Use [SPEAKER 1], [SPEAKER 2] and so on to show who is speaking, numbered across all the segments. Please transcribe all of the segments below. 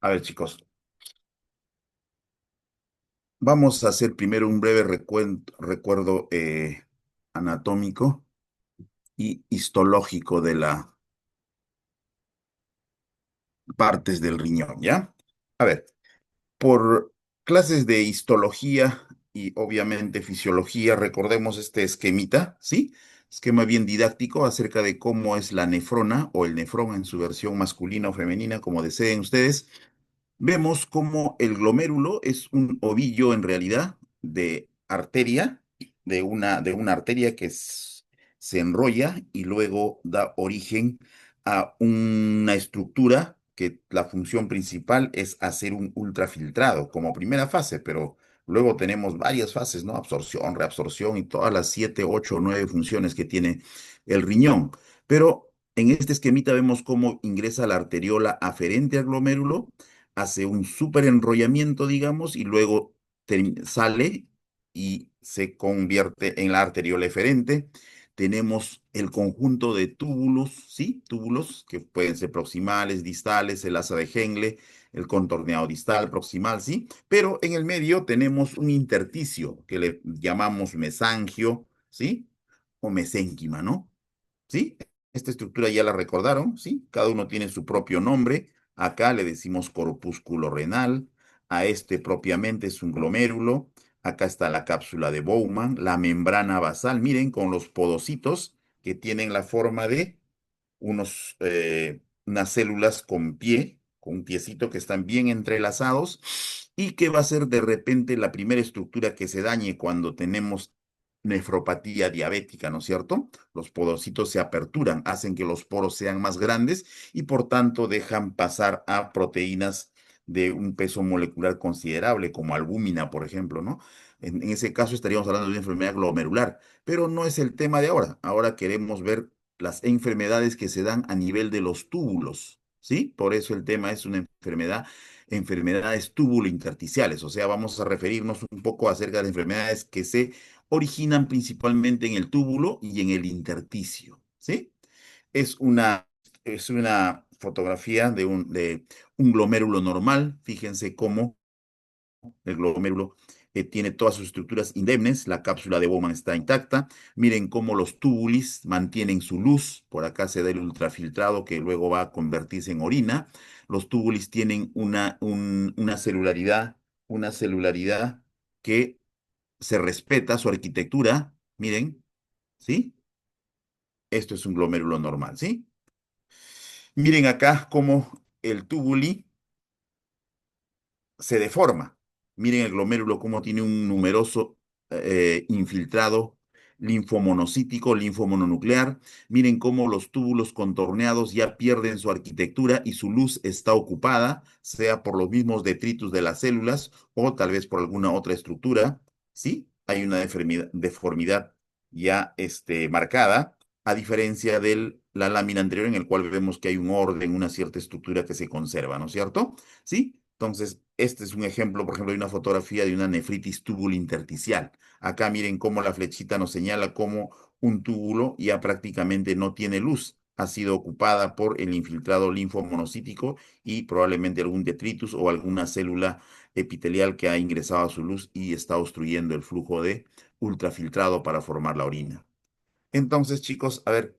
[SPEAKER 1] A ver, chicos, vamos a hacer primero un breve recuerdo anatómico y histológico de las partes del riñón, ¿ya? A ver, por clases de histología y obviamente fisiología, recordemos este esquemita, ¿sí? Esquema bien didáctico acerca de cómo es la nefrona o el nefrón en su versión masculina o femenina, como deseen ustedes. Vemos cómo el glomérulo es un ovillo en realidad de arteria, de una arteria se enrolla y luego da origen a una estructura que la función principal es hacer un ultrafiltrado como primera fase, pero luego tenemos varias fases, ¿no? Absorción, reabsorción y todas las 7, 8 o 9 funciones que tiene el riñón. Pero en este esquemita vemos cómo ingresa la arteriola aferente al glomérulo, hace un súper enrollamiento, digamos, y luego sale y se convierte en la arteriola eferente. Tenemos el conjunto de túbulos, ¿sí? Túbulos que pueden ser proximales, distales, el asa de Henle, el contorneado distal, proximal, ¿sí? Pero en el medio tenemos un intersticio que le llamamos mesangio, ¿sí? O mesénquima, ¿no? ¿Sí? Esta estructura ya la recordaron, ¿sí? Cada uno tiene su propio nombre. Acá le decimos corpúsculo renal, a este propiamente es un glomérulo. Acá está la cápsula de Bowman, la membrana basal, miren, con los podocitos que tienen la forma de unas células con pie, con un piecito que están bien entrelazados y que va a ser de repente la primera estructura que se dañe cuando tenemos nefropatía diabética, ¿no es cierto? Los podocitos se aperturan, hacen que los poros sean más grandes y por tanto dejan pasar a proteínas de un peso molecular considerable, como albúmina, por ejemplo, ¿no? En ese caso estaríamos hablando de una enfermedad glomerular, pero no es el tema de ahora. Ahora queremos ver las enfermedades que se dan a nivel de los túbulos, ¿sí? Por eso el tema es una enfermedades túbulo-intersticiales, o sea, vamos a referirnos un poco acerca de las enfermedades que se originan principalmente en el túbulo y en el intersticio, ¿sí? Es una, es una fotografía de un glomérulo normal, fíjense cómo el glomérulo tiene todas sus estructuras indemnes, la cápsula de Bowman está intacta. Miren cómo los túbulis mantienen su luz, por acá se da el ultrafiltrado que luego va a convertirse en orina. Los túbulis tienen una celularidad que se respeta su arquitectura. Miren, ¿sí? Esto es un glomérulo normal, ¿sí? Miren acá cómo el túbuli se deforma. Miren el glomérulo cómo tiene un numeroso infiltrado linfomonocítico, linfomononuclear. Miren cómo los túbulos contorneados ya pierden su arquitectura y su luz está ocupada, sea por los mismos detritus de las células o tal vez por alguna otra estructura. ¿Sí? Hay una deformidad ya marcada, a diferencia de la lámina anterior en el cual vemos que hay un orden, una cierta estructura que se conserva, ¿no es cierto? ¿Sí? Entonces, este es un ejemplo, por ejemplo, de una fotografía de una nefritis intersticial. Acá miren cómo la flechita nos señala cómo un túbulo ya prácticamente no tiene luz. Ha sido ocupada por el infiltrado linfomonocítico y probablemente algún detritus o alguna célula epitelial que ha ingresado a su luz y está obstruyendo el flujo de ultrafiltrado para formar la orina. Entonces, chicos, a ver,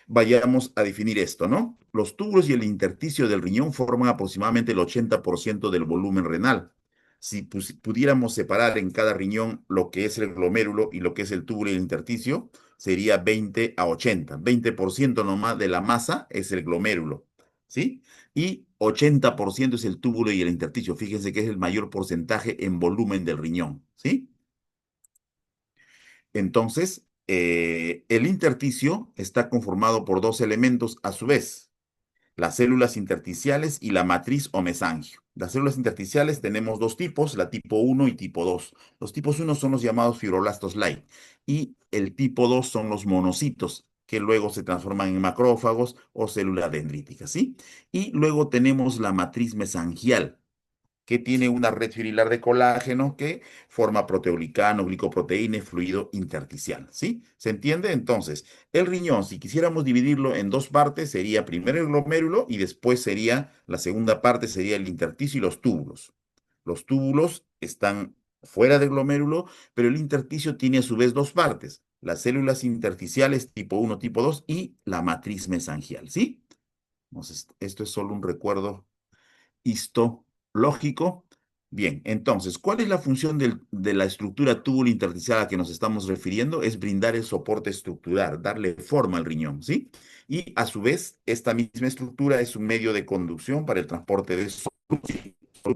[SPEAKER 1] vayamos a definir esto, ¿no? Los túbulos y el intersticio del riñón forman aproximadamente el 80% del volumen renal. Si pudiéramos separar en cada riñón lo que es el glomérulo y lo que es el túbulo y el intersticio, sería 20 a 80. 20% nomás de la masa es el glomérulo, ¿sí? Y 80% es el túbulo y el intersticio. Fíjense que es el mayor porcentaje en volumen del riñón, ¿sí? Entonces, el intersticio está conformado por dos elementos a su vez, las células intersticiales y la matriz o mesangio. Las células intersticiales tenemos dos tipos, la tipo uno y tipo 2. Los tipos uno son los llamados fibroblastos light y el tipo 2 son los monocitos que luego se transforman en macrófagos o células dendríticas, ¿sí? Y luego tenemos la matriz mesangial. que tiene una red fibrillar de colágeno que forma proteoglicano, glicoproteína y fluido intersticial, ¿sí? ¿Se entiende? Entonces, el riñón, si quisiéramos dividirlo en dos partes, sería primero el glomérulo y después sería, la segunda parte sería el intersticio y los túbulos. Los túbulos están fuera del glomérulo, pero el intersticio tiene a su vez dos partes, las células intersticiales tipo uno, tipo 2 y la matriz mesangial, ¿sí? Entonces, esto es solo un recuerdo histológico. Bien, entonces, ¿cuál es la función de la estructura túbulo intersticial a la que nos estamos refiriendo? Es brindar el soporte estructural, darle forma al riñón, ¿sí? Y a su vez, esta misma estructura es un medio de conducción para el transporte de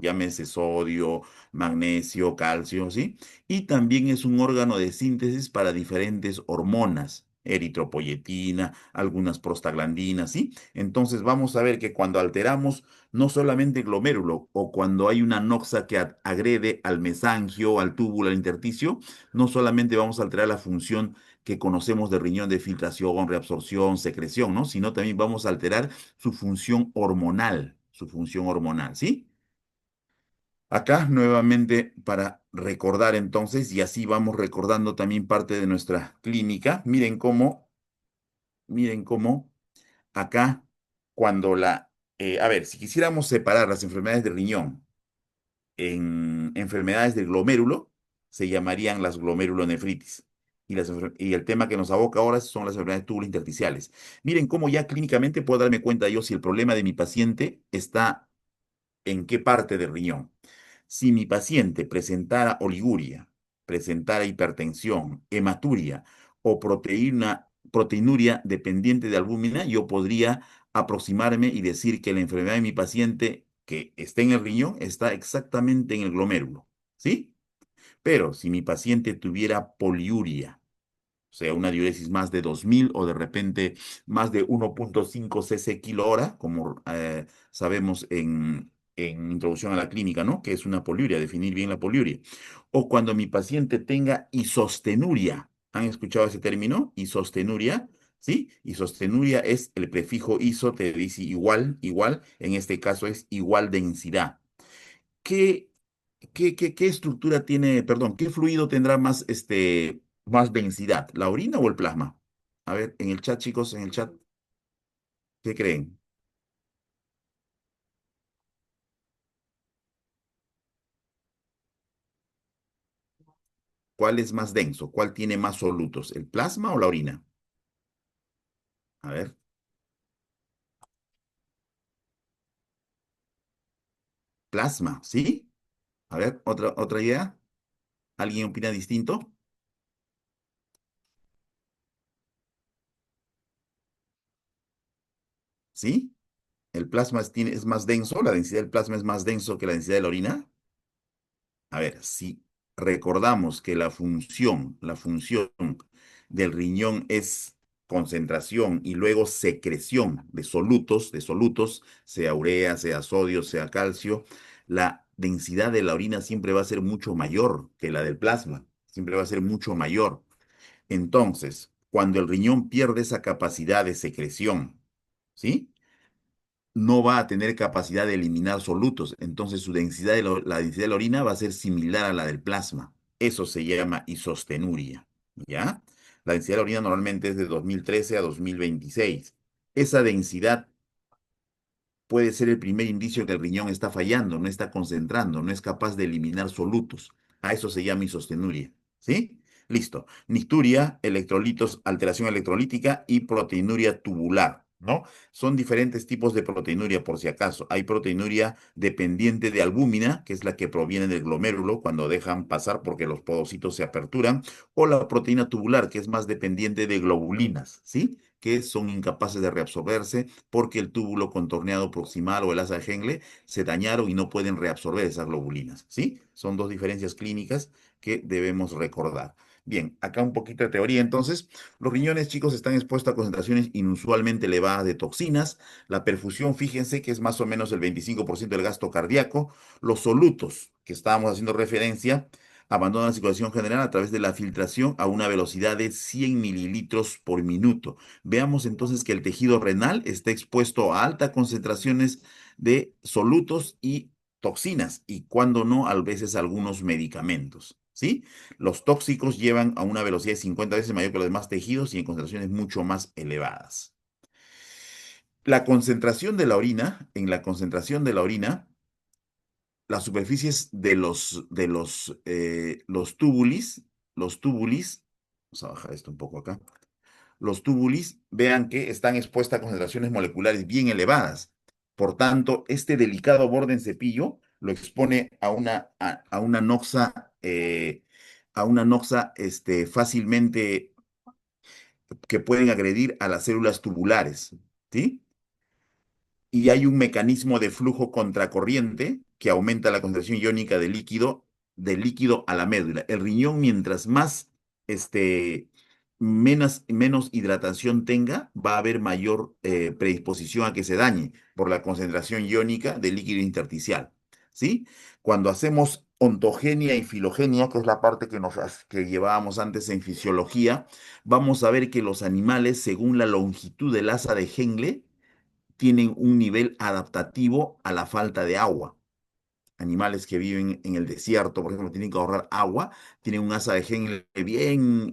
[SPEAKER 1] llámese sodio, magnesio, calcio, ¿sí? Y también es un órgano de síntesis para diferentes hormonas, eritropoyetina, algunas prostaglandinas, ¿sí? Entonces vamos a ver que cuando alteramos no solamente el glomérulo o cuando hay una noxa que agrede al mesangio, al túbulo, al intersticio, no solamente vamos a alterar la función que conocemos de riñón de filtración, reabsorción, secreción, ¿no? Sino también vamos a alterar su función hormonal, ¿sí? Acá nuevamente para recordar entonces, y así vamos recordando también parte de nuestra clínica, miren cómo acá cuando a ver, si quisiéramos separar las enfermedades de riñón en enfermedades del glomérulo, se llamarían las glomerulonefritis. Y el tema que nos aboca ahora son las enfermedades tubulointersticiales. Miren cómo ya clínicamente puedo darme cuenta yo si el problema de mi paciente está en qué parte del riñón. Si mi paciente presentara oliguria, presentara hipertensión, hematuria o proteinuria dependiente de albúmina, yo podría aproximarme y decir que la enfermedad de mi paciente que está en el riñón está exactamente en el glomérulo, ¿sí? Pero si mi paciente tuviera poliuria, o sea, una diuresis más de 2000 o de repente más de 1.5 cc kilo hora, como sabemos en introducción a la clínica, ¿no? Que es una poliuria, definir bien la poliuria. O cuando mi paciente tenga isostenuria. ¿Han escuchado ese término? Isostenuria, ¿sí? Isostenuria es el prefijo iso, te dice igual, igual. En este caso es igual densidad. ¿Qué, qué estructura tiene, perdón, qué fluido tendrá más, más densidad, la orina o el plasma? A ver, en el chat, chicos, en el chat, ¿qué creen? ¿Cuál es más denso? ¿Cuál tiene más solutos, el plasma o la orina? A ver, plasma, ¿sí? A ver, otra idea. ¿Alguien opina distinto? ¿Sí? ¿El plasma es más denso? ¿La densidad del plasma es más denso que la densidad de la orina? A ver, si recordamos que la función del riñón es concentración y luego secreción de solutos, sea urea, sea sodio, sea calcio, la densidad de la orina siempre va a ser mucho mayor que la del plasma, siempre va a ser mucho mayor. Entonces, cuando el riñón pierde esa capacidad de secreción, ¿sí? No va a tener capacidad de eliminar solutos, entonces su densidad la densidad de la orina va a ser similar a la del plasma. Eso se llama isostenuria, ¿ya? La densidad de la orina normalmente es de 2013 a 2026. Esa densidad puede ser el primer indicio que el riñón está fallando, no está concentrando, no es capaz de eliminar solutos. A eso se llama isostenuria, ¿sí? Listo. Nicturia, electrolitos, alteración electrolítica y proteinuria tubular, ¿no? Son diferentes tipos de proteinuria, por si acaso. Hay proteinuria dependiente de albúmina, que es la que proviene del glomérulo cuando dejan pasar porque los podocitos se aperturan, o la proteína tubular, que es más dependiente de globulinas, ¿sí? Que son incapaces de reabsorberse porque el túbulo contorneado proximal o el asa de Henle se dañaron y no pueden reabsorber esas globulinas, ¿sí? Son dos diferencias clínicas que debemos recordar. Bien, acá un poquito de teoría entonces. Los riñones, chicos, están expuestos a concentraciones inusualmente elevadas de toxinas. La perfusión, fíjense que es más o menos el 25% del gasto cardíaco. Los solutos, que estábamos haciendo referencia, abandonan la circulación general a través de la filtración a una velocidad de 100 mililitros por minuto. Veamos entonces que el tejido renal está expuesto a altas concentraciones de solutos y toxinas y cuando no, a veces algunos medicamentos, ¿sí? Los tóxicos llevan a una velocidad de 50 veces mayor que los demás tejidos y en concentraciones mucho más elevadas. La concentración de la orina, en la concentración de la orina, las superficies de los túbulis, vamos a bajar esto un poco acá, los túbulis, vean que están expuestas a concentraciones moleculares bien elevadas. Por tanto, este delicado borde en cepillo lo expone a una noxa fácilmente que pueden agredir a las células tubulares, ¿sí? Y hay un mecanismo de flujo contracorriente que aumenta la concentración iónica del líquido a la médula. El riñón, mientras más, menos hidratación tenga, va a haber mayor predisposición a que se dañe por la concentración iónica del líquido intersticial, ¿sí? Cuando hacemos ontogenia y filogenia, que es la parte que llevábamos antes en fisiología, vamos a ver que los animales, según la longitud del asa de Henle, tienen un nivel adaptativo a la falta de agua. Animales que viven en el desierto, por ejemplo, tienen que ahorrar agua, tienen un asa de Henle bien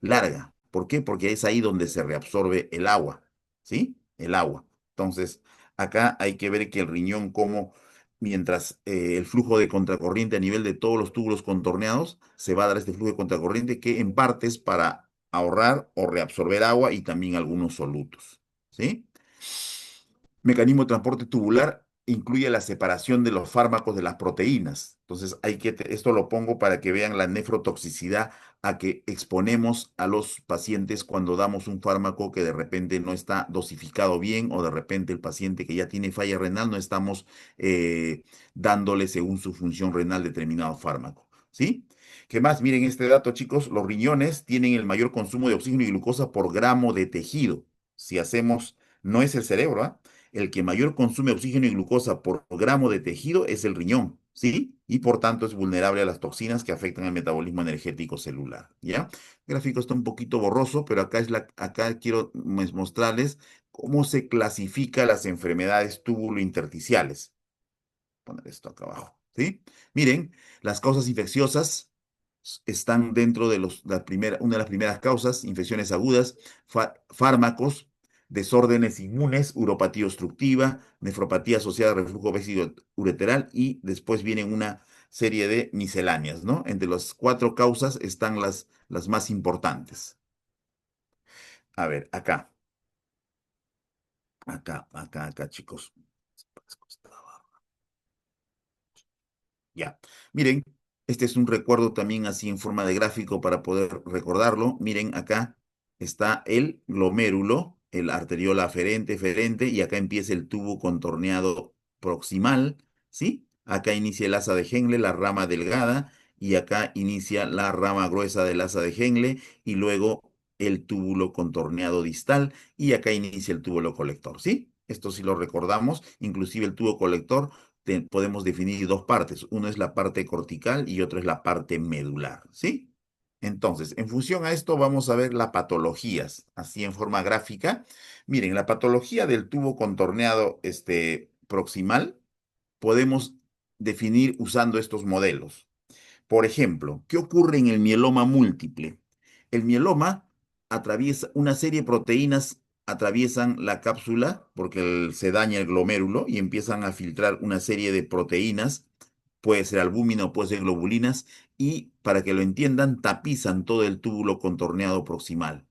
[SPEAKER 1] larga. ¿Por qué? Porque es ahí donde se reabsorbe el agua, ¿sí? El agua. Entonces, acá hay que ver que el riñón, como mientras el flujo de contracorriente a nivel de todos los túbulos contorneados, se va a dar este flujo de contracorriente que en parte es para ahorrar o reabsorber agua y también algunos solutos, ¿sí? Mecanismo de transporte tubular incluye la separación de los fármacos de las proteínas. Entonces, esto lo pongo para que vean la nefrotoxicidad a que exponemos a los pacientes cuando damos un fármaco que de repente no está dosificado bien o de repente el paciente que ya tiene falla renal no estamos dándole según su función renal determinado fármaco. ¿Sí? ¿Qué más? Miren este dato, chicos. Los riñones tienen el mayor consumo de oxígeno y glucosa por gramo de tejido. Si hacemos, no es el cerebro, ¿ah? El que mayor consume oxígeno y glucosa por gramo de tejido es el riñón, ¿sí? Y por tanto es vulnerable a las toxinas que afectan el metabolismo energético celular, ¿ya? El gráfico está un poquito borroso, pero acá quiero mostrarles cómo se clasifica las enfermedades túbulo-intersticiales. Poner esto acá abajo, ¿sí? Miren, las causas infecciosas están dentro de una de las primeras causas, infecciones agudas, fármacos, desórdenes inmunes, uropatía obstructiva, nefropatía asociada a reflujo ureteral y después vienen una serie de misceláneas, ¿no? Entre las cuatro causas están las más importantes. A ver, acá, chicos. Ya. Miren, este es un recuerdo también así en forma de gráfico para poder recordarlo. Miren, acá está el glomérulo, el arteriola aferente, y acá empieza el tubo contorneado proximal, ¿sí? Acá inicia el asa de Henle, la rama delgada, y acá inicia la rama gruesa del asa de Henle, y luego el túbulo contorneado distal, y acá inicia el túbulo colector, ¿sí? Esto sí lo recordamos, inclusive el tubo colector podemos definir dos partes. Uno es la parte cortical y otro es la parte medular, ¿sí? Entonces, en función a esto, vamos a ver las patologías, así en forma gráfica. Miren, la patología del tubo contorneado proximal podemos definir usando estos modelos. Por ejemplo, ¿qué ocurre en el mieloma múltiple? El mieloma atraviesa una serie de proteínas, atraviesan la cápsula porque se daña el glomérulo y empiezan a filtrar una serie de proteínas, puede ser albúmina o puede ser globulinas, y para que lo entiendan, tapizan todo el túbulo contorneado proximal.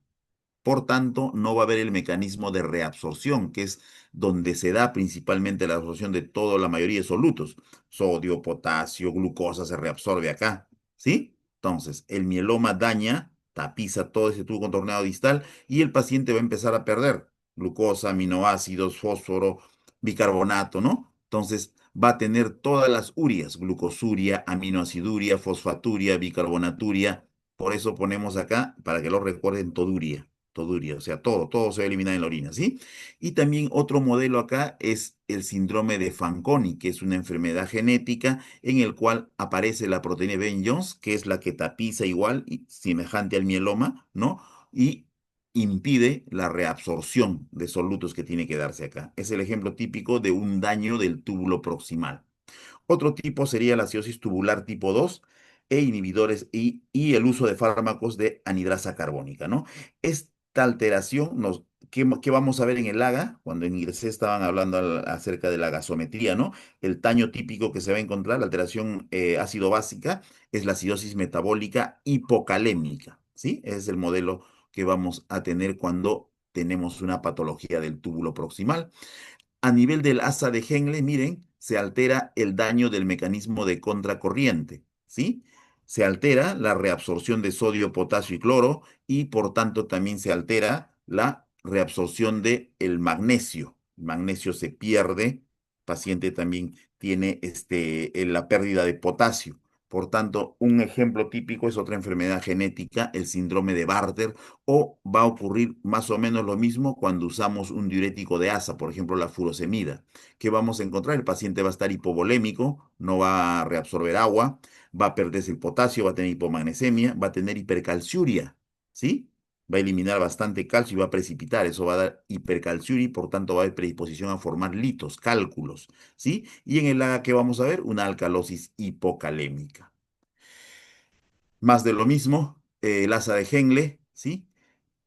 [SPEAKER 1] Por tanto, no va a haber el mecanismo de reabsorción, que es donde se da principalmente la absorción de toda la mayoría de solutos. Sodio, potasio, glucosa se reabsorbe acá, ¿sí? Entonces, el mieloma daña, tapiza todo ese tubo contorneado distal y el paciente va a empezar a perder glucosa, aminoácidos, fósforo, bicarbonato, ¿no? Entonces, va a tener todas las urias, glucosuria, aminoaciduria, fosfaturia, bicarbonaturia. Por eso ponemos acá, para que lo recuerden, toduria toduria, o sea, todo se va a eliminar en la orina, ¿sí? Y también otro modelo acá es el síndrome de Fanconi, que es una enfermedad genética en el cual aparece la proteína Ben-Jones, que es la que tapiza igual, y semejante al mieloma, ¿no? Y impide la reabsorción de solutos que tiene que darse acá. Es el ejemplo típico de un daño del túbulo proximal. Otro tipo sería la acidosis tubular tipo 2 e inhibidores y el uso de fármacos de anhidrasa carbónica, ¿no? Esta alteración ¿qué vamos a ver en el AGA? Cuando en ingresé estaban hablando acerca de la gasometría, ¿no? El daño típico que se va a encontrar, la alteración ácido básica, es la acidosis metabólica hipocalémica, ¿sí? Ese es el modelo que vamos a tener cuando tenemos una patología del túbulo proximal. A nivel del asa de Henle, miren, se altera el daño del mecanismo de contracorriente, ¿sí? Se altera la reabsorción de sodio, potasio y cloro y por tanto también se altera la reabsorción de el magnesio. El magnesio se pierde, el paciente también tiene la pérdida de potasio. Por tanto, un ejemplo típico es otra enfermedad genética, el síndrome de Bartter, o va a ocurrir más o menos lo mismo cuando usamos un diurético de asa, por ejemplo la furosemida. ¿Qué vamos a encontrar? El paciente va a estar hipovolémico, no va a reabsorber agua, va a perderse el potasio, va a tener hipomagnesemia, va a tener hipercalciuria, ¿sí? Va a eliminar bastante calcio y va a precipitar, eso va a dar hipercalciuria y por tanto va a haber predisposición a formar litos, cálculos, ¿sí? Y en el AGA, ¿qué vamos a ver? Una alcalosis hipocalémica. Más de lo mismo, el asa de Henle, ¿sí?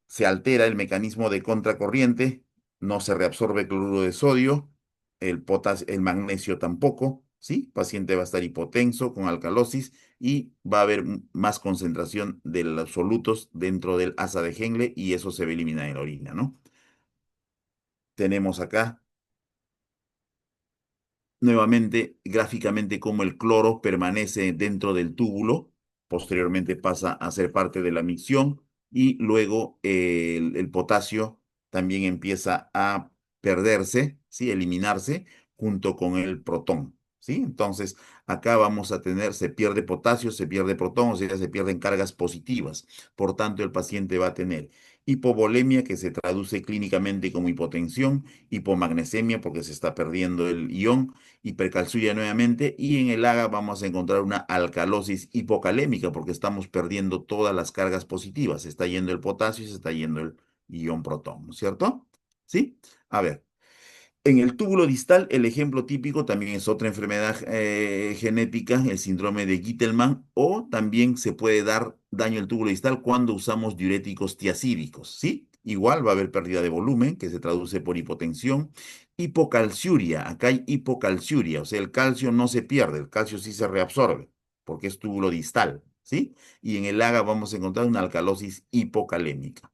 [SPEAKER 1] Se altera el mecanismo de contracorriente, no se reabsorbe cloruro de sodio, el magnesio tampoco, ¿sí? El paciente va a estar hipotenso con alcalosis y va a haber más concentración de los solutos dentro del asa de Henle y eso se va a eliminar en la orina, ¿no? Tenemos acá nuevamente gráficamente cómo el cloro permanece dentro del túbulo, posteriormente pasa a ser parte de la micción y luego el potasio también empieza a perderse, ¿sí? Eliminarse junto con el protón, ¿sí? Entonces acá vamos a tener, se pierde potasio, se pierde protón, o sea, se pierden cargas positivas. Por tanto, el paciente va a tener hipovolemia, que se traduce clínicamente como hipotensión, hipomagnesemia, porque se está perdiendo el ion, hipercalciuria nuevamente y en el AGA vamos a encontrar una alcalosis hipocalémica porque estamos perdiendo todas las cargas positivas. Se está yendo el potasio y se está yendo el ion protón, ¿no es cierto? ¿Sí? A ver, en el túbulo distal, el ejemplo típico también es otra enfermedad genética, el síndrome de Gitelman, o también se puede dar daño al túbulo distal cuando usamos diuréticos tiacídicos, ¿sí? Igual va a haber pérdida de volumen, que se traduce por hipotensión. Hipocalciuria, acá hay hipocalciuria, o sea, el calcio no se pierde, el calcio sí se reabsorbe, porque es túbulo distal, ¿sí? Y en el AGA vamos a encontrar una alcalosis hipocalémica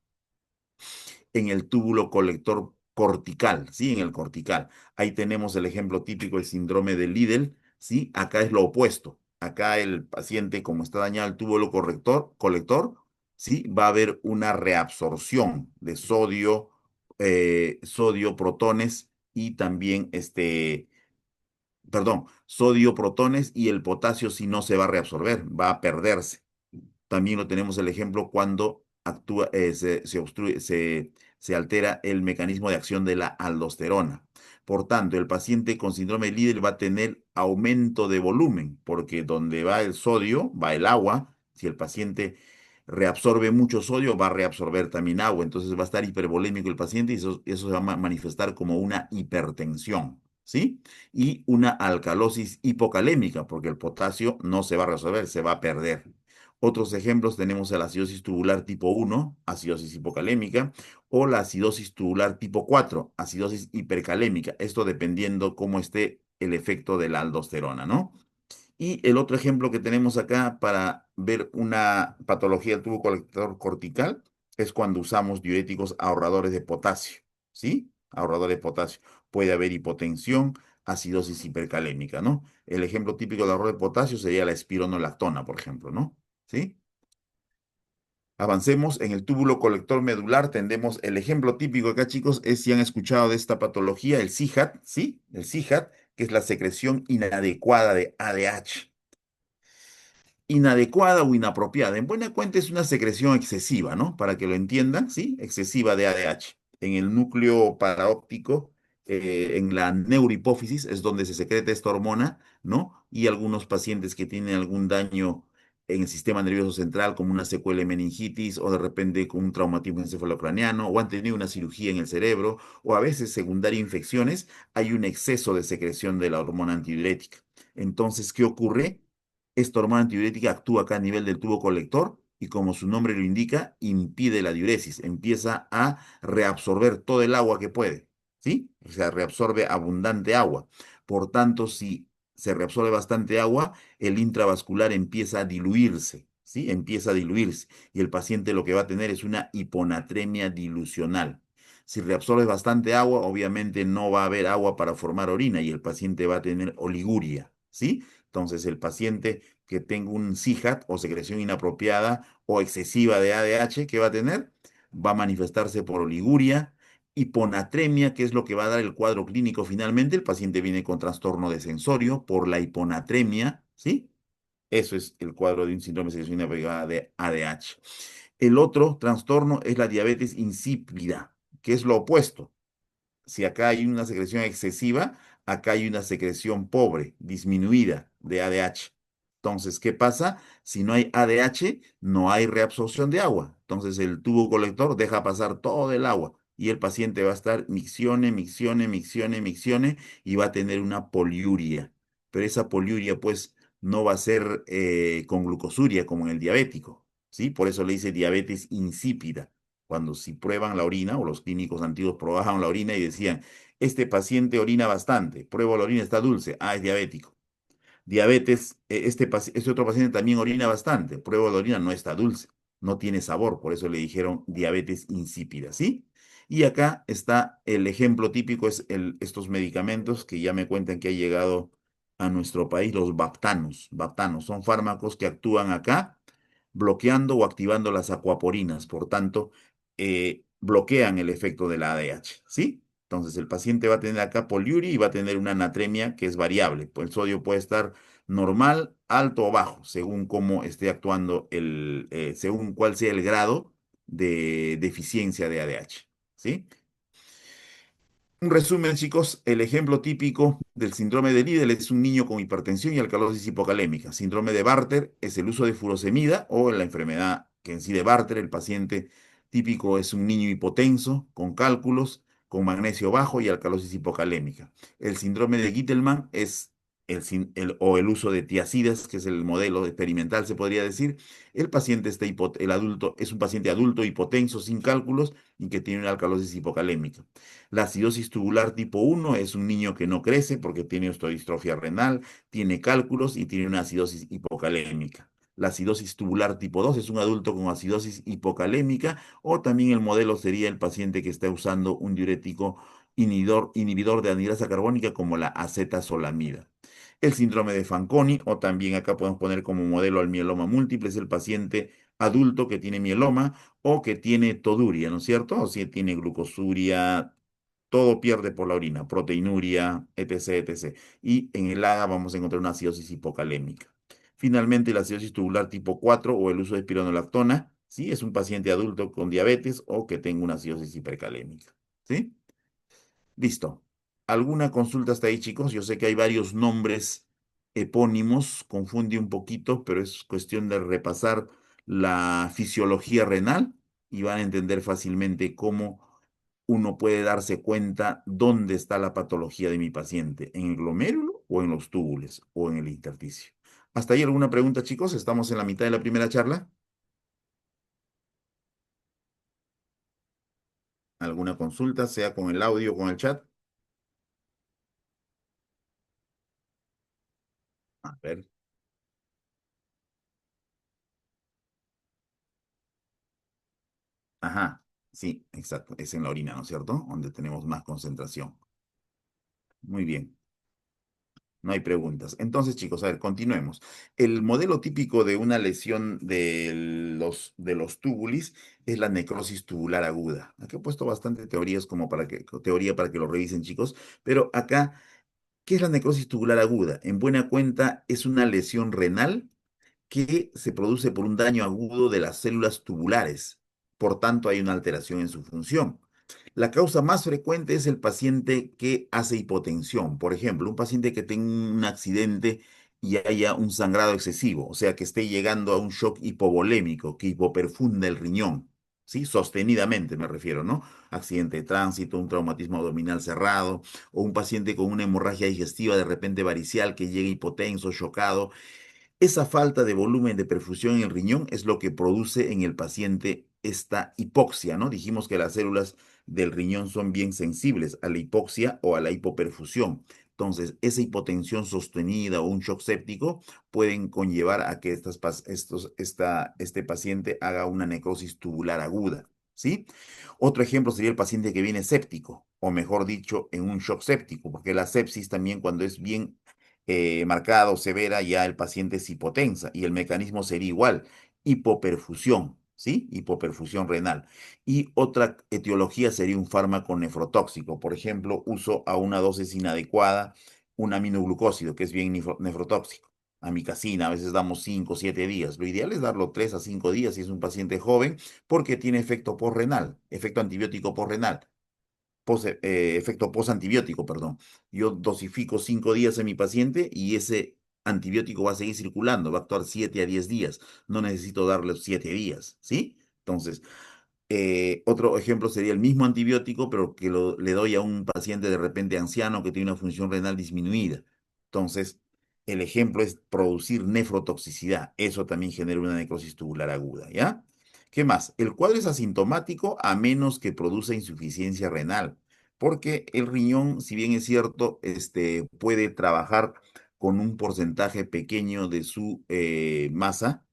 [SPEAKER 1] en el túbulo colector cortical, ¿sí? En el cortical. Ahí tenemos el ejemplo típico, el síndrome de Liddle, ¿sí? Acá es lo opuesto. Acá el paciente, como está dañado el túbulo colector, ¿sí? Va a haber una reabsorción de sodio, sodio, protones y también perdón, sodio, protones y el potasio si no se va a reabsorber, va a perderse. También lo tenemos el ejemplo cuando actúa, se obstruye, se altera el mecanismo de acción de la aldosterona. Por tanto, el paciente con síndrome de Liddle va a tener aumento de volumen, porque donde va el sodio, va el agua. Si el paciente reabsorbe mucho sodio, va a reabsorber también agua. Entonces va a estar hipervolémico el paciente y eso se va a manifestar como una hipertensión, ¿sí? Y una alcalosis hipocalémica, porque el potasio no se va a resolver, se va a perder. Otros ejemplos tenemos la acidosis tubular tipo 1, acidosis hipocalémica, o la acidosis tubular tipo 4, acidosis hipercalémica. Esto dependiendo cómo esté el efecto de la aldosterona, ¿no? Y el otro ejemplo que tenemos acá para ver una patología del tubo colector cortical es cuando usamos diuréticos ahorradores de potasio, ¿sí? Ahorradores de potasio. Puede haber hipotensión, acidosis hipercalémica, ¿no? El ejemplo típico de ahorro de potasio sería la espironolactona, por ejemplo, ¿no? ¿Sí? Avancemos en el túbulo colector medular, tendemos el ejemplo típico acá, chicos, es si han escuchado de esta patología, el CIJAT, ¿sí? El CIJAT, que es la secreción inadecuada de ADH. Inadecuada o inapropiada. En buena cuenta es una secreción excesiva, ¿no? Para que lo entiendan, ¿sí? Excesiva de ADH. En el núcleo paraóptico, en la neurohipófisis, es donde se secreta esta hormona, ¿no? Y algunos pacientes que tienen algún daño en el sistema nervioso central como una secuela de meningitis o de repente con un traumatismo encefalocraniano o han tenido una cirugía en el cerebro o a veces secundaria a infecciones, hay un exceso de secreción de la hormona antidiurética. Entonces, ¿qué ocurre? Esta hormona antidiurética actúa acá a nivel del tubo colector y como su nombre lo indica, impide la diuresis, empieza a reabsorber todo el agua que puede, ¿sí? O sea, reabsorbe abundante agua. Por tanto, si se reabsorbe bastante agua, el intravascular empieza a diluirse, ¿sí? Empieza a diluirse y el paciente lo que va a tener es una hiponatremia dilucional. Si reabsorbe bastante agua, obviamente no va a haber agua para formar orina y el paciente va a tener oliguria, ¿sí? Entonces, el paciente que tenga un CIJAT o secreción inapropiada o excesiva de ADH, ¿qué va a tener? Va a manifestarse por oliguria, hiponatremia, que es lo que va a dar el cuadro clínico finalmente. El paciente viene con trastorno de sensorio por la hiponatremia, ¿sí? Eso es el cuadro de un síndrome de secreción inapropiada de ADH. El otro trastorno es la diabetes insípida, que es lo opuesto. Si acá hay una secreción excesiva, acá hay una secreción pobre, disminuida de ADH. Entonces, ¿qué pasa? Si no hay ADH, no hay reabsorción de agua. Entonces, el tubo colector deja pasar todo el agua y el paciente va a estar miccione, miccione, miccione, miccione y va a tener una poliuria. Pero esa poliuria, pues, no va a ser con glucosuria como en el diabético, ¿sí? Por eso le dice diabetes insípida cuando si prueban la orina, o los clínicos antiguos probaban la orina y decían, este paciente orina bastante, pruebo la orina, está dulce, ah, es diabético. Diabetes, este otro paciente también orina bastante, pruebo la orina, no está dulce, no tiene sabor, por eso le dijeron diabetes insípida, ¿sí? Y acá está el ejemplo típico, es estos medicamentos que ya me cuentan que ha llegado a nuestro país, los baptanos. Baptanos son fármacos que actúan acá bloqueando o activando las acuaporinas, por tanto, bloquean el efecto de la ADH, ¿sí? Entonces el paciente va a tener acá poliuria y va a tener una anatremia que es variable. Pues el sodio puede estar normal, alto o bajo, según cómo esté actuando según cuál sea el grado de deficiencia de ADH, ¿sí? Un resumen, chicos, el ejemplo típico del síndrome de Liddle es un niño con hipertensión y alcalosis hipocalémica. Síndrome de Bartter es el uso de furosemida o la enfermedad que en sí de Bartter, el paciente típico es un niño hipotenso con cálculos, con magnesio bajo y alcalosis hipocalémica. El síndrome de Gittelman es o el uso de tiazidas, que es el modelo experimental, se podría decir. El paciente el adulto es un paciente adulto hipotenso sin cálculos y que tiene una alcalosis hipocalémica. La acidosis tubular tipo 1 es un niño que no crece porque tiene osteodistrofia renal, tiene cálculos y tiene una acidosis hipocalémica. La acidosis tubular tipo 2 es un adulto con acidosis hipocalémica o también el modelo sería el paciente que está usando un diurético inhibidor de anhidrasa carbónica como la acetazolamida. El síndrome de Fanconi, o también acá podemos poner como modelo al mieloma múltiple, es el paciente adulto que tiene mieloma o que tiene toduria, ¿no es cierto? O si tiene glucosuria, todo pierde por la orina, proteinuria, etc., etc. Y en el AGA vamos a encontrar una acidosis hipocalémica. Finalmente, la acidosis tubular tipo 4 o el uso de espironolactona, ¿sí? Es un paciente adulto con diabetes o que tenga una acidosis hipercalémica, ¿sí? Listo. ¿Alguna consulta hasta ahí, chicos? Yo sé que hay varios nombres epónimos, confunde un poquito, pero es cuestión de repasar la fisiología renal y van a entender fácilmente cómo uno puede darse cuenta dónde está la patología de mi paciente, en el glomérulo o en los túbulos o en el intersticio. ¿Hasta ahí alguna pregunta, chicos? Estamos en la mitad de la primera charla. ¿Alguna consulta, sea con el audio o con el chat? A ver. Ajá, sí, exacto. Es en la orina, ¿no es cierto? Donde tenemos más concentración. Muy bien, no hay preguntas. Entonces, chicos, a ver, continuemos. El modelo típico de una lesión de los túbulis es la necrosis tubular aguda. Aquí he puesto bastante teorías como teoría para que lo revisen, chicos. Pero acá, ¿qué es la necrosis tubular aguda? En buena cuenta, es una lesión renal que se produce por un daño agudo de las células tubulares. Por tanto, hay una alteración en su función. La causa más frecuente es el paciente que hace hipotensión. Por ejemplo, un paciente que tenga un accidente y haya un sangrado excesivo, o sea, que esté llegando a un shock hipovolémico, que hipoperfunda el riñón, ¿sí? Sostenidamente me refiero, ¿no? Accidente de tránsito, un traumatismo abdominal cerrado, o un paciente con una hemorragia digestiva de repente varicial que llegue hipotenso, chocado. Esa falta de volumen de perfusión en el riñón es lo que produce en el paciente esta hipoxia, ¿no? Dijimos que las células del riñón son bien sensibles a la hipoxia o a la hipoperfusión. Entonces, esa hipotensión sostenida o un shock séptico pueden conllevar a que este paciente haga una necrosis tubular aguda, ¿sí? Otro ejemplo sería el paciente que viene séptico, o mejor dicho, en un shock séptico, porque la sepsis también cuando es bien marcada o severa, ya el paciente es hipotensa y el mecanismo sería igual, hipoperfusión, ¿sí? Hipoperfusión renal. Y otra etiología sería un fármaco nefrotóxico, por ejemplo, uso a una dosis inadecuada un aminoglucósido, que es bien nefrotóxico. Amicacina, a veces damos 5 o 7 días. Lo ideal es darlo 3 a 5 días si es un paciente joven, porque tiene efecto posrenal, efecto antibiótico posrenal efecto posantibiótico, perdón. Yo dosifico 5 días en mi paciente y ese antibiótico va a seguir circulando, va a actuar 7 a 10 días. No necesito darle 7 días, ¿sí? Entonces, otro ejemplo sería el mismo antibiótico, pero que le doy a un paciente de repente anciano que tiene una función renal disminuida. Entonces, el ejemplo es producir nefrotoxicidad. Eso también genera una necrosis tubular aguda, ¿ya? ¿Qué más? El cuadro es asintomático a menos que produzca insuficiencia renal, porque el riñón, si bien es cierto, puede trabajar con un porcentaje pequeño de su masa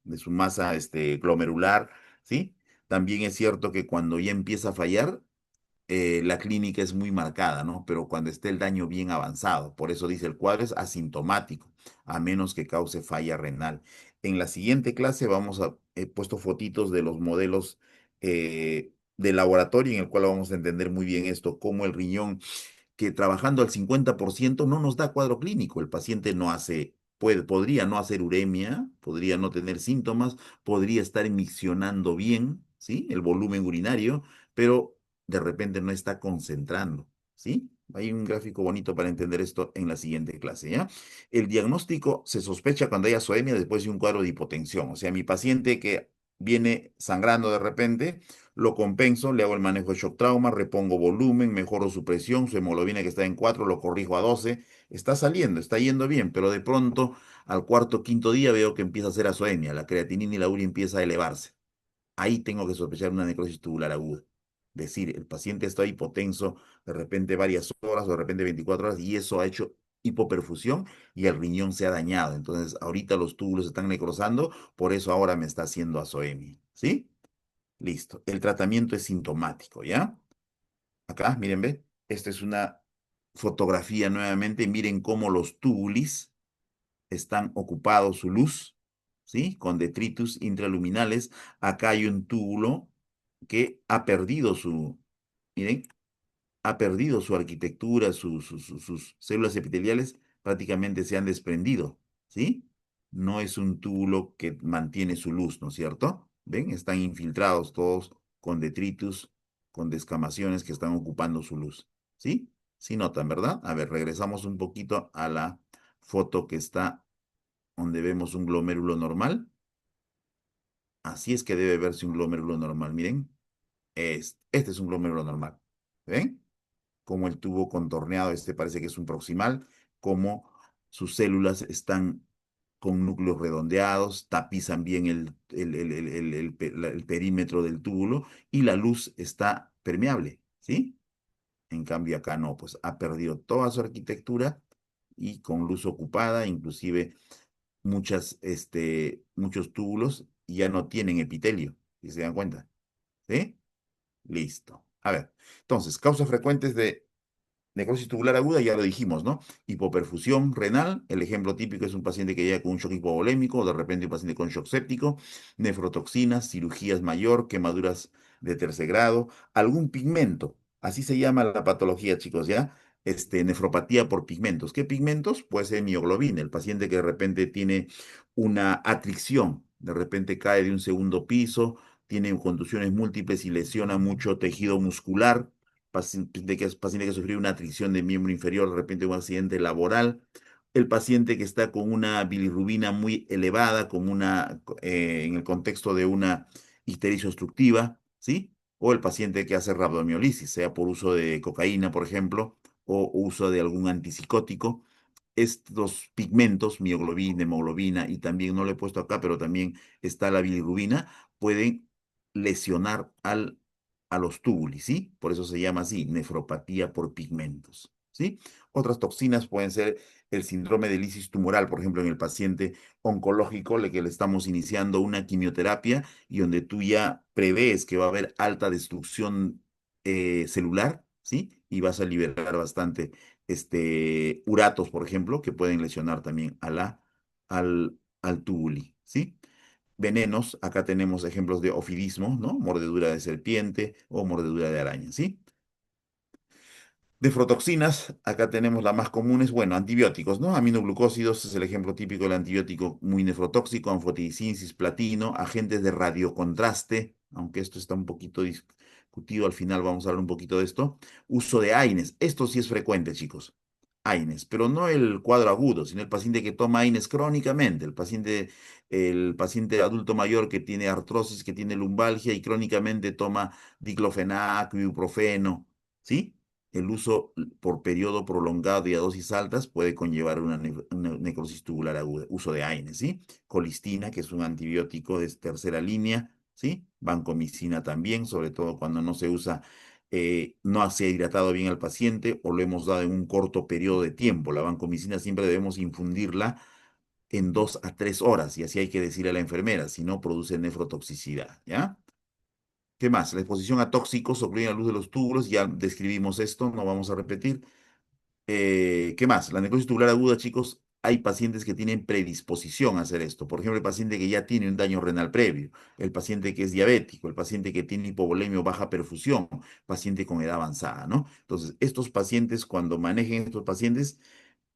[SPEAKER 1] glomerular, ¿sí? También es cierto que cuando ya empieza a fallar, la clínica es muy marcada, ¿no? Pero cuando esté el daño bien avanzado, por eso dice el cuadro es asintomático, a menos que cause falla renal. En la siguiente clase he puesto fotitos de los modelos de laboratorio en el cual vamos a entender muy bien esto, cómo el riñón que trabajando al 50% no nos da cuadro clínico. El paciente no hace, podría no hacer uremia, podría no tener síntomas, podría estar miccionando bien, ¿sí? El volumen urinario, pero de repente no está concentrando, ¿sí? Hay un gráfico bonito para entender esto en la siguiente clase, ¿ya? El diagnóstico se sospecha cuando hay azoemia después de un cuadro de hipotensión. O sea, mi paciente que viene sangrando de repente, lo compenso, le hago el manejo de shock trauma, repongo volumen, mejoro su presión, su hemoglobina que está en 4 lo corrijo a 12. Está saliendo, está yendo bien, pero de pronto al cuarto, o quinto día veo que empieza a hacer azoemia, la creatinina y la urea empieza a elevarse. Ahí tengo que sospechar una necrosis tubular aguda. Decir, el paciente está hipotenso de repente varias horas o de repente 24 horas y eso ha hecho hipoperfusión y el riñón se ha dañado. Entonces, ahorita los túbulos están necrosando, por eso ahora me está haciendo azoemia. ¿Sí? Listo. El tratamiento es sintomático, ¿ya? Acá, miren, ve. Esta es una fotografía nuevamente. Miren cómo los túbulis están ocupados su luz, ¿sí? Con detritus intraluminales. Acá hay un túbulo que ha perdido miren, ha perdido su arquitectura, sus células epiteliales prácticamente se han desprendido, ¿sí? No es un túbulo que mantiene su luz, ¿no es cierto? ¿Ven? Están infiltrados todos con detritus, con descamaciones que están ocupando su luz, ¿sí? Sí notan, ¿verdad? A ver, regresamos un poquito a la foto que está donde vemos un glomérulo normal. Así es que debe verse un glomérulo normal, miren. Este es un glomérulo normal, ¿ven? Como el tubo contorneado, este parece que es un proximal, como sus células están con núcleos redondeados, tapizan bien el perímetro del túbulo y la luz está permeable, ¿sí? En cambio acá no, pues ha perdido toda su arquitectura y con luz ocupada, inclusive muchos túbulos ya no tienen epitelio, si se dan cuenta, ¿sí? Listo. A ver, entonces, causas frecuentes de necrosis tubular aguda, ya lo dijimos, ¿no? Hipoperfusión renal, el ejemplo típico es un paciente que llega con un shock hipovolémico, o de repente un paciente con shock séptico, nefrotoxinas, cirugías mayor, quemaduras de tercer grado, algún pigmento, así se llama la patología, chicos, ¿ya? Nefropatía por pigmentos. ¿Qué pigmentos? Puede ser mioglobina, el paciente que de repente tiene una atricción, de repente cae de un segundo piso, tiene contusiones múltiples y lesiona mucho tejido muscular, paciente que sufrió una atricción de miembro inferior de repente un accidente laboral. el paciente que está con una bilirrubina muy elevada, en el contexto de una ictericia obstructiva, ¿sí? O el paciente que hace rabdomiolisis, sea por uso de cocaína, por ejemplo, o uso de algún antipsicótico. Estos pigmentos, mioglobina, hemoglobina, y también no lo he puesto acá, pero también está la bilirrubina, pueden lesionar a los túbulos, ¿sí? Por eso se llama así, nefropatía por pigmentos, ¿sí? Otras toxinas pueden ser el síndrome de lisis tumoral, por ejemplo, en el paciente oncológico, que le estamos iniciando una quimioterapia y donde tú ya prevés que va a haber alta destrucción celular, ¿sí? Y vas a liberar bastante uratos, por ejemplo, que pueden lesionar también al tubuli, ¿sí? Venenos, acá tenemos ejemplos de ofidismo, ¿no? Mordedura de serpiente o mordedura de araña, ¿sí? Nefrotoxinas, acá tenemos las más comunes, bueno, antibióticos, ¿no? Aminoglucósidos es el ejemplo típico del antibiótico muy nefrotóxico, anfotericin, cisplatino, agentes de radiocontraste, aunque esto está un poquito discutido, al final vamos a hablar un poquito de esto. Uso de AINES, esto sí es frecuente, chicos. AINES, pero no el cuadro agudo, sino el paciente que toma AINES crónicamente, el paciente adulto mayor que tiene artrosis, que tiene lumbalgia y crónicamente toma diclofenac, ibuprofeno, ¿sí? El uso por periodo prolongado y a dosis altas puede conllevar una necrosis tubular aguda. Uso de AINES, ¿sí? Colistina, que es un antibiótico de tercera línea, ¿sí? Vancomicina también, sobre todo cuando no se usa, no se ha hidratado bien al paciente o lo hemos dado en un corto periodo de tiempo. La vancomicina siempre debemos infundirla en 2 a 3 horas y así hay que decirle a la enfermera, si no produce nefrotoxicidad, ¿ya? ¿Qué más? La exposición a tóxicos ocurre a la luz de los túbulos, ya describimos esto, no vamos a repetir. ¿Qué más? La necrosis tubular aguda, chicos, hay pacientes que tienen predisposición a hacer esto. Por ejemplo, el paciente que ya tiene un daño renal previo, el paciente que es diabético, el paciente que tiene hipovolemia o baja perfusión, paciente con edad avanzada, ¿no? Entonces, estos pacientes, cuando manejen estos pacientes,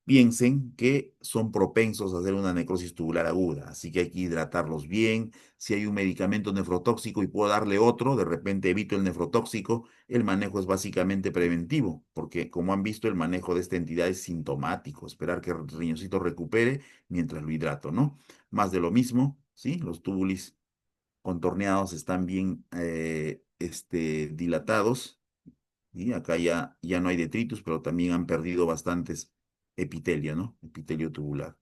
[SPEAKER 1] piensen que son propensos a hacer una necrosis tubular aguda, así que hay que hidratarlos bien. Si hay un medicamento nefrotóxico y puedo darle otro, de repente evito el nefrotóxico, el manejo es básicamente preventivo, porque como han visto, el manejo de esta entidad es sintomático, esperar que el riñoncito recupere mientras lo hidrato, ¿no? Más de lo mismo, ¿sí? Los túbulos contorneados están bien dilatados, y acá ya no hay detritus, pero también han perdido bastantes epitelio, ¿no? Epitelio tubular.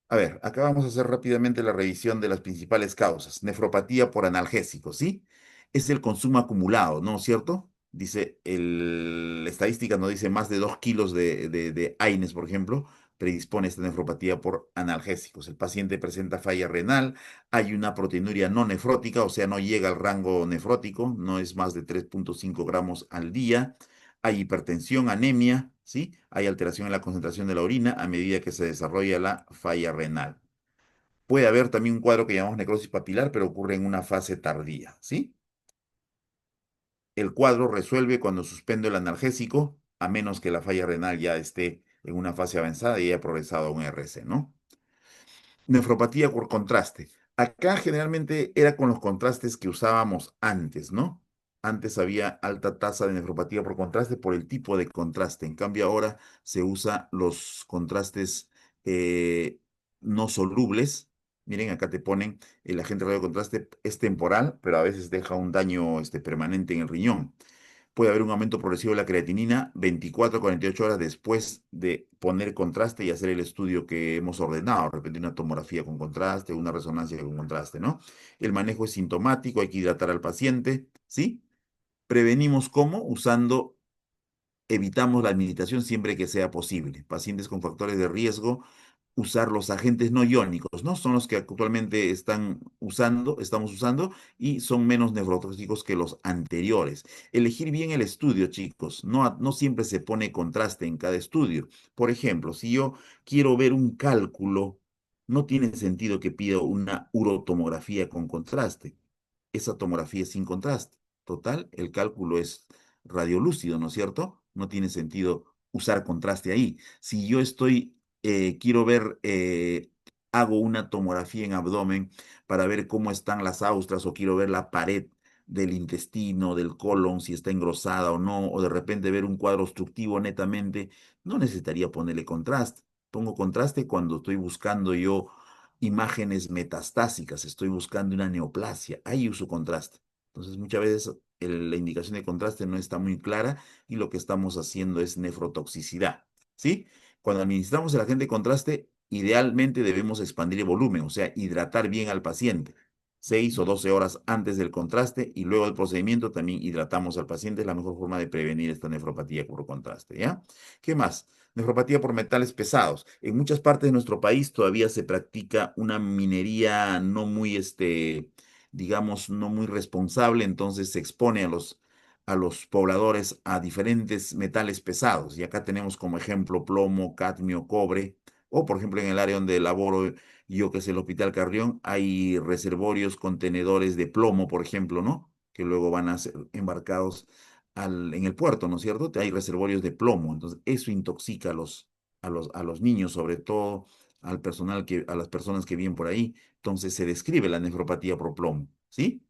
[SPEAKER 1] A ver, acá vamos a hacer rápidamente la revisión de las principales causas. Nefropatía por analgésicos, ¿sí? Es el consumo acumulado, ¿no es cierto? Dice, la estadística nos dice más de 2 kilos de AINES, por ejemplo, predispone esta nefropatía por analgésicos. El paciente presenta falla renal, hay una proteinuria no nefrótica, o sea, no llega al rango nefrótico, no es más de 3,5 gramos al día. Hay hipertensión, anemia, ¿sí? Hay alteración en la concentración de la orina a medida que se desarrolla la falla renal. Puede haber también un cuadro que llamamos necrosis papilar, pero ocurre en una fase tardía, ¿sí? El cuadro resuelve cuando suspendo el analgésico, a menos que la falla renal ya esté en una fase avanzada y haya progresado a un RC, ¿no? Nefropatía por contraste. Acá generalmente era con los contrastes que usábamos antes, ¿no? Antes había alta tasa de nefropatía por contraste por el tipo de contraste. En cambio ahora se usa los contrastes eh, no solubles. Miren, acá te ponen el agente radiocontraste es temporal, pero a veces deja un daño permanente en el riñón. Puede haber un aumento progresivo de la creatinina 24 a 48 horas después de poner contraste y hacer el estudio que hemos ordenado. De repente una tomografía con contraste, una resonancia con contraste, ¿no? El manejo es sintomático, hay que hidratar al paciente, ¿sí? Prevenimos cómo, evitamos la administración siempre que sea posible. Pacientes con factores de riesgo, usar los agentes no iónicos, ¿no? Son los que actualmente estamos usando y son menos nefrotóxicos que los anteriores. Elegir bien el estudio, chicos. No siempre se pone contraste en cada estudio. Por ejemplo, si yo quiero ver un cálculo, no tiene sentido que pida una urotomografía con contraste. Esa tomografía es sin contraste. Total, el cálculo es radiolúcido, ¿no es cierto? No tiene sentido usar contraste ahí. Si yo quiero ver, hago una tomografía en abdomen para ver cómo están las austras o quiero ver la pared del intestino, del colon, si está engrosada o no, o de repente ver un cuadro obstructivo netamente, no necesitaría ponerle contraste. Pongo contraste cuando estoy buscando yo imágenes metastásicas, estoy buscando una neoplasia, ahí uso contraste. Entonces, muchas veces la indicación de contraste no está muy clara y lo que estamos haciendo es nefrotoxicidad, ¿sí? Cuando administramos el agente de contraste, idealmente debemos expandir el volumen, o sea, hidratar bien al paciente. 6 o 12 horas antes del contraste y luego del procedimiento también hidratamos al paciente. Es la mejor forma de prevenir esta nefropatía por contraste, ¿ya? ¿Qué más? Nefropatía por metales pesados. En muchas partes de nuestro país todavía se practica una minería no muy, digamos, no muy responsable, entonces se expone a los pobladores a diferentes metales pesados. Y acá tenemos como ejemplo plomo, cadmio, cobre, o por ejemplo en el área donde laboro yo, que es el Hospital Carrión, hay reservorios contenedores de plomo, por ejemplo, ¿no? Que luego van a ser embarcados en el puerto, ¿no es cierto? Hay reservorios de plomo, entonces eso intoxica a los niños, sobre todo al personal a las personas que viven por ahí. Entonces se describe la nefropatía por plomo, ¿sí?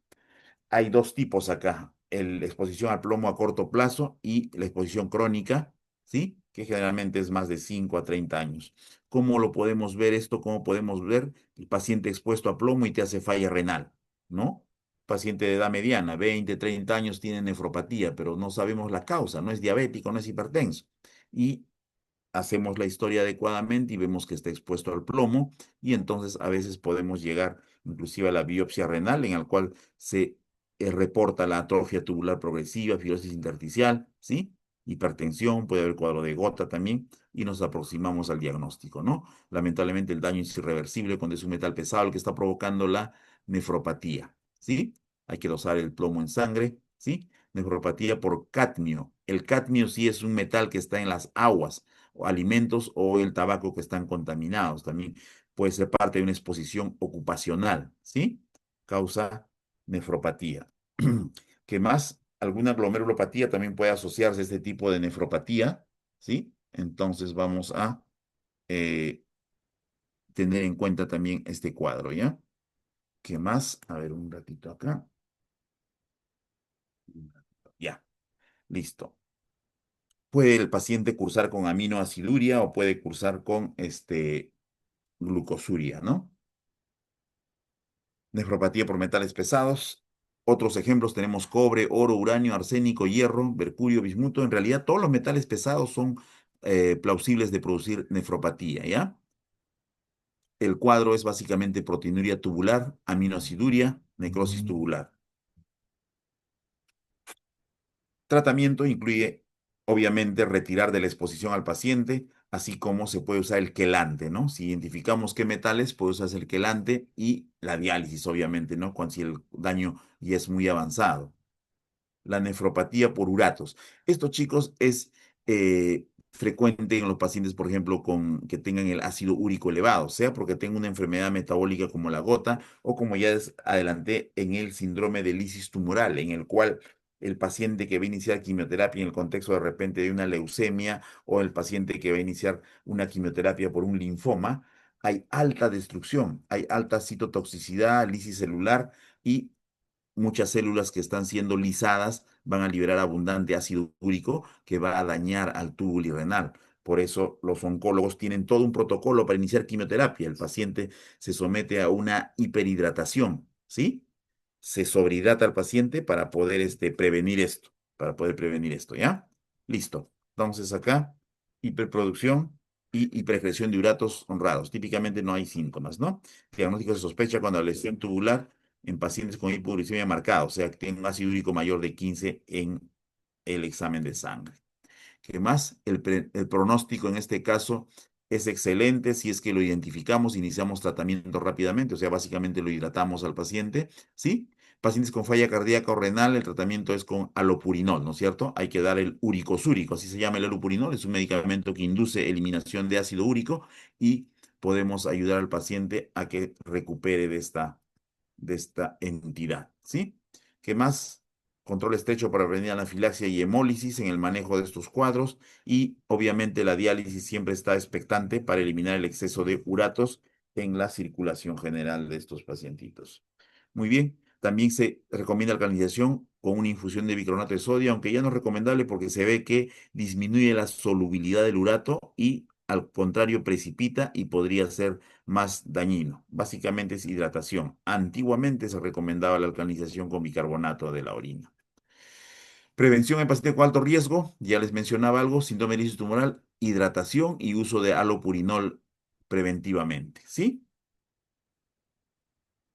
[SPEAKER 1] Hay dos tipos acá, la exposición al plomo a corto plazo y la exposición crónica, ¿sí? Que generalmente es más de 5 a 30 años. ¿Cómo lo podemos ver esto? ¿Cómo podemos ver el paciente expuesto a plomo y te hace falla renal, ¿no? Paciente de edad mediana, 20, 30 años, tiene nefropatía, pero no sabemos la causa, no es diabético, no es hipertenso. Y hacemos la historia adecuadamente y vemos que está expuesto al plomo y entonces a veces podemos llegar inclusive a la biopsia renal en la cual se reporta la atrofia tubular progresiva, fibrosis intersticial, ¿sí? Hipertensión, puede haber cuadro de gota también y nos aproximamos al diagnóstico, ¿no? Lamentablemente el daño es irreversible cuando es un metal pesado el que está provocando la nefropatía, ¿sí? Hay que dosar el plomo en sangre, ¿sí? Nefropatía por cadmio. El cadmio sí es un metal que está en las aguas o alimentos o el tabaco que están contaminados. También puede ser parte de una exposición ocupacional, ¿sí? Causa nefropatía. ¿Qué más? Alguna glomerulopatía también puede asociarse a este tipo de nefropatía, ¿sí? Entonces vamos a eh, tener en cuenta también este cuadro, ¿ya? ¿Qué más? A ver, un ratito acá. Ya, listo. Puede el paciente cursar con aminoaciduria o puede cursar con glucosuria, ¿no? Nefropatía por metales pesados. Otros ejemplos tenemos cobre, oro, uranio, arsénico, hierro, mercurio, bismuto. En realidad todos los metales pesados son plausibles de producir nefropatía, ¿ya? El cuadro es básicamente proteinuria tubular, aminoaciduria, necrosis tubular. Tratamiento incluye, obviamente, retirar de la exposición al paciente, así como se puede usar el quelante, ¿no? Si identificamos qué metales, puede usarse el quelante y la diálisis, obviamente, ¿no? Cuando si el daño ya es muy avanzado. La nefropatía por uratos. Esto, chicos, es frecuente en los pacientes, por ejemplo, que tengan el ácido úrico elevado, sea porque tengan una enfermedad metabólica como la gota o como ya adelanté en el síndrome de lisis tumoral, en el cual el paciente que va a iniciar quimioterapia en el contexto de repente de una leucemia o el paciente que va a iniciar una quimioterapia por un linfoma, hay alta destrucción, hay alta citotoxicidad, lisis celular y muchas células que están siendo lisadas van a liberar abundante ácido úrico que va a dañar al túbulo renal. Por eso los oncólogos tienen todo un protocolo para iniciar quimioterapia. El paciente se somete a una hiperhidratación, ¿sí? Se sobrehidrata al paciente para poder prevenir esto, ¿ya? Listo. Entonces acá, hiperproducción y hipercreación de uratos honrados. Típicamente no hay síntomas, ¿no? Diagnóstico se sospecha cuando la lesión tubular en pacientes con hipoglucemia marcada, o sea, que tienen un ácido úrico mayor de 15 en el examen de sangre. ¿Qué más? El pronóstico en este caso es excelente si es que lo identificamos, iniciamos tratamiento rápidamente, o sea, básicamente lo hidratamos al paciente, ¿sí? Pacientes con falla cardíaca o renal, el tratamiento es con alopurinol, ¿no es cierto? Hay que dar el uricosúrico, así se llama el alopurinol, es un medicamento que induce eliminación de ácido úrico y podemos ayudar al paciente a que recupere de esta entidad, ¿sí? ¿Qué más? Control estrecho para prevenir anafilaxia y hemólisis en el manejo de estos cuadros y obviamente la diálisis siempre está expectante para eliminar el exceso de uratos en la circulación general de estos pacientitos. Muy bien, también se recomienda alcalinización con una infusión de bicarbonato de sodio, aunque ya no es recomendable porque se ve que disminuye la solubilidad del urato y al contrario, precipita y podría ser más dañino. Básicamente es hidratación. Antiguamente se recomendaba la alcalinización con bicarbonato de la orina. Prevención en pacientes con alto riesgo, ya les mencionaba algo, síndrome de lisis tumoral, hidratación y uso de halopurinol preventivamente, ¿sí?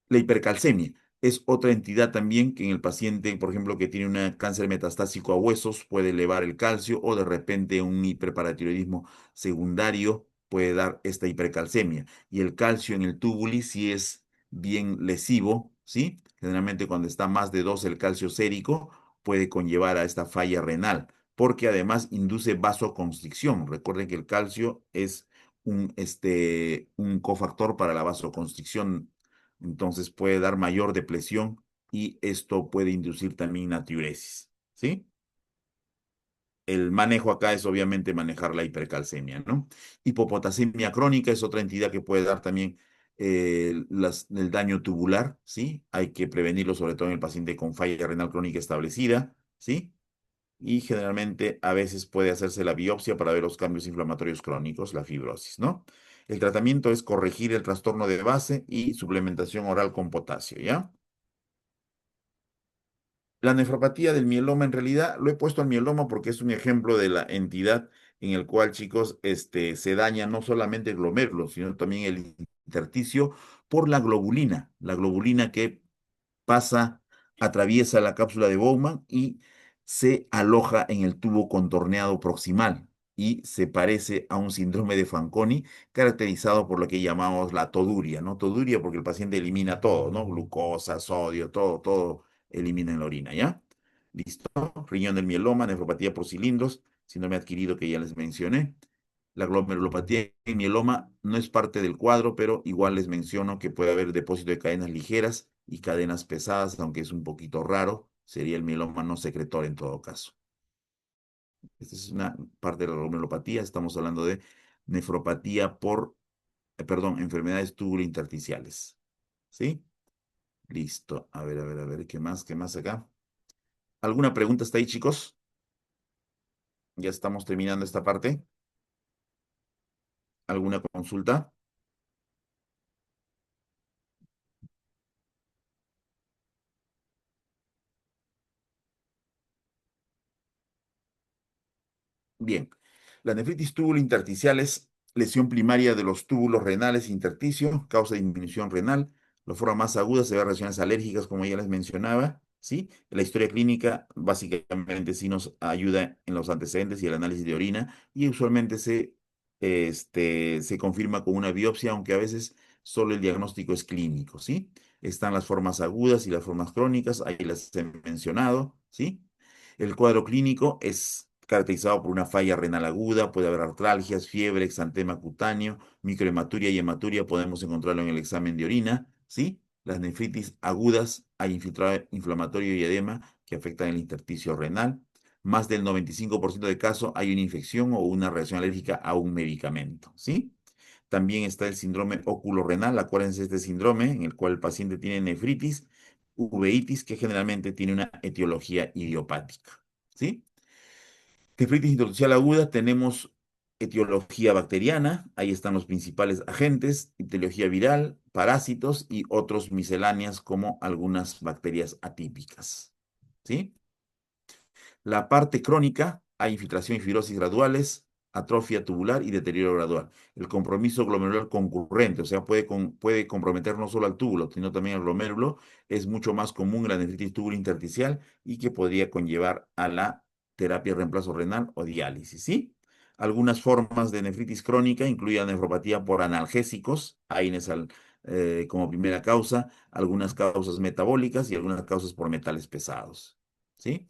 [SPEAKER 1] La hipercalcemia es otra entidad también que en el paciente, por ejemplo, que tiene un cáncer metastásico a huesos, puede elevar el calcio o de repente un hiperparatiroidismo secundario puede dar esta hipercalcemia. Y el calcio en el túbulo sí es bien lesivo, ¿sí? Generalmente cuando está más de 2 el calcio sérico puede conllevar a esta falla renal, porque además induce vasoconstricción. Recuerden que el calcio es un cofactor para la vasoconstricción, entonces puede dar mayor depresión y esto puede inducir también natriuresis, ¿sí? El manejo acá es obviamente manejar la hipercalcemia, ¿no? Hipopotasemia crónica es otra entidad que puede dar también el daño tubular, ¿sí? Hay que prevenirlo sobre todo en el paciente con falla renal crónica establecida, ¿sí? Y generalmente a veces puede hacerse la biopsia para ver los cambios inflamatorios crónicos, la fibrosis, ¿no? El tratamiento es corregir el trastorno de base y suplementación oral con potasio, ¿ya? La nefropatía del mieloma, en realidad, lo he puesto al mieloma porque es un ejemplo de la entidad en el cual, chicos, se daña no solamente el glomérulo, sino también el intersticio por la globulina que pasa, atraviesa la cápsula de Bowman y se aloja en el tubo contorneado proximal y se parece a un síndrome de Fanconi caracterizado por lo que llamamos la toduria, ¿no? Toduria porque el paciente elimina todo, ¿no? Glucosa, sodio, todo, todo elimina en la orina, ¿ya? Listo. Riñón del mieloma, nefropatía por cilindros, síndrome adquirido que ya les mencioné. La glomerulopatía en mieloma no es parte del cuadro, pero igual les menciono que puede haber depósito de cadenas ligeras y cadenas pesadas, aunque es un poquito raro, sería el mieloma no secretor en todo caso. Esta es una parte de la glomerulopatía, estamos hablando de nefropatía por, perdón, enfermedades tubulointersticiales. ¿Sí? Listo. A ver, qué más acá? ¿Alguna pregunta hasta ahí, chicos? Ya estamos terminando esta parte. ¿Alguna consulta? Bien, la nefritis tubulointersticial es lesión primaria de los túbulos renales intersticio, causa disminución renal. La forma más aguda se ve en reacciones alérgicas, como ya les mencionaba, ¿sí? La historia clínica básicamente sí nos ayuda en los antecedentes y el análisis de orina y usualmente se confirma con una biopsia, aunque a veces solo el diagnóstico es clínico, ¿sí? Están las formas agudas y las formas crónicas, ahí las he mencionado, ¿sí? El cuadro clínico es caracterizado por una falla renal aguda, puede haber artralgias, fiebre, exantema cutáneo, microhematuria y hematuria, podemos encontrarlo en el examen de orina, ¿sí? Las nefritis agudas, hay infiltrado inflamatorio y edema que afectan el intersticio renal. Más del 95% de casos hay una infección o una reacción alérgica a un medicamento, ¿sí? También está el síndrome oculorenal, acuérdense de este síndrome en el cual el paciente tiene nefritis, uveitis, que generalmente tiene una etiología idiopática, ¿sí? Nefritis intersticial aguda, tenemos etiología bacteriana, ahí están los principales agentes, etiología viral, parásitos y otros misceláneas como algunas bacterias atípicas, ¿sí? La parte crónica, hay infiltración y fibrosis graduales, atrofia tubular y deterioro gradual. El compromiso glomerular concurrente, o sea, puede comprometer no solo al túbulo, sino también al glomérulo, es mucho más común en la nefritis tubulointersticial y que podría conllevar a la terapia de reemplazo renal o diálisis, ¿sí? Algunas formas de nefritis crónica incluyen la nefropatía por analgésicos, AINES como primera causa, algunas causas metabólicas y algunas causas por metales pesados, ¿sí?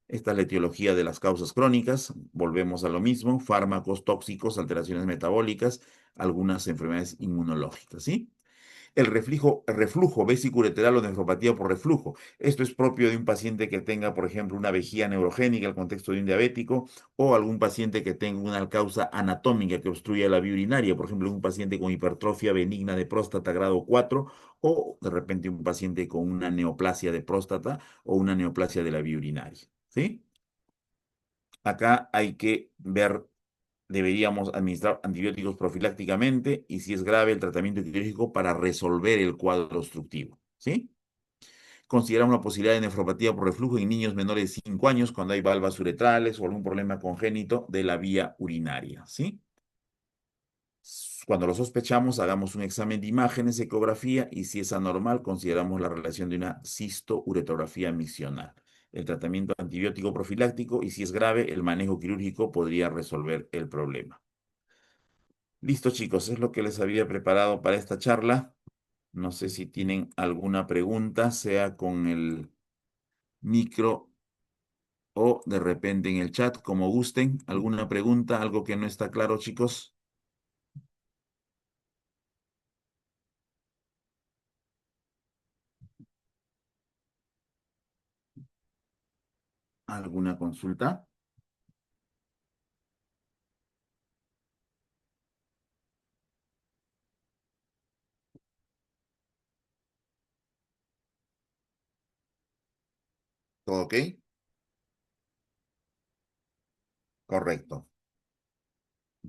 [SPEAKER 1] Esta es la etiología de las causas crónicas. Volvemos a lo mismo, fármacos tóxicos, alteraciones metabólicas, algunas enfermedades inmunológicas, ¿sí? El reflujo vesiculolateral o nefropatía por reflujo. Esto es propio de un paciente que tenga, por ejemplo, una vejiga neurogénica, el contexto de un diabético, o algún paciente que tenga una causa anatómica que obstruya la vía urinaria, por ejemplo, un paciente con hipertrofia benigna de próstata grado 4, o de repente un paciente con una neoplasia de próstata o una neoplasia de la vía urinaria, ¿sí? Acá hay que ver deberíamos administrar antibióticos profilácticamente y si es grave el tratamiento quirúrgico para resolver el cuadro obstructivo, ¿sí? Consideramos la posibilidad de nefropatía por reflujo en niños menores de 5 años cuando hay valvas uretrales o algún problema congénito de la vía urinaria, ¿sí? Cuando lo sospechamos, hagamos un examen de imágenes, ecografía, y si es anormal, consideramos la relación de una cisto-uretrografía misional. El tratamiento antibiótico profiláctico, y si es grave, el manejo quirúrgico podría resolver el problema. Listo, chicos, es lo que les había preparado para esta charla. No sé si tienen alguna pregunta, sea con el micro o de repente en el chat, como gusten. ¿Alguna pregunta, algo que no está claro, chicos? ¿Alguna consulta? ¿Todo ok? Correcto.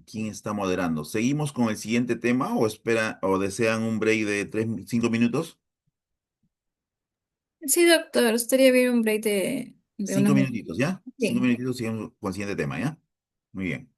[SPEAKER 1] ¿Quién está moderando? ¿Seguimos con el siguiente tema o espera o desean un break de 5 minutos?
[SPEAKER 2] Sí, doctor, estaría bien un break de
[SPEAKER 1] Cinco
[SPEAKER 2] unos minutos.
[SPEAKER 1] minutitos, ¿ya? Cinco
[SPEAKER 2] Sí.
[SPEAKER 1] minutitos, sigamos con el siguiente tema, ¿ya? Muy bien.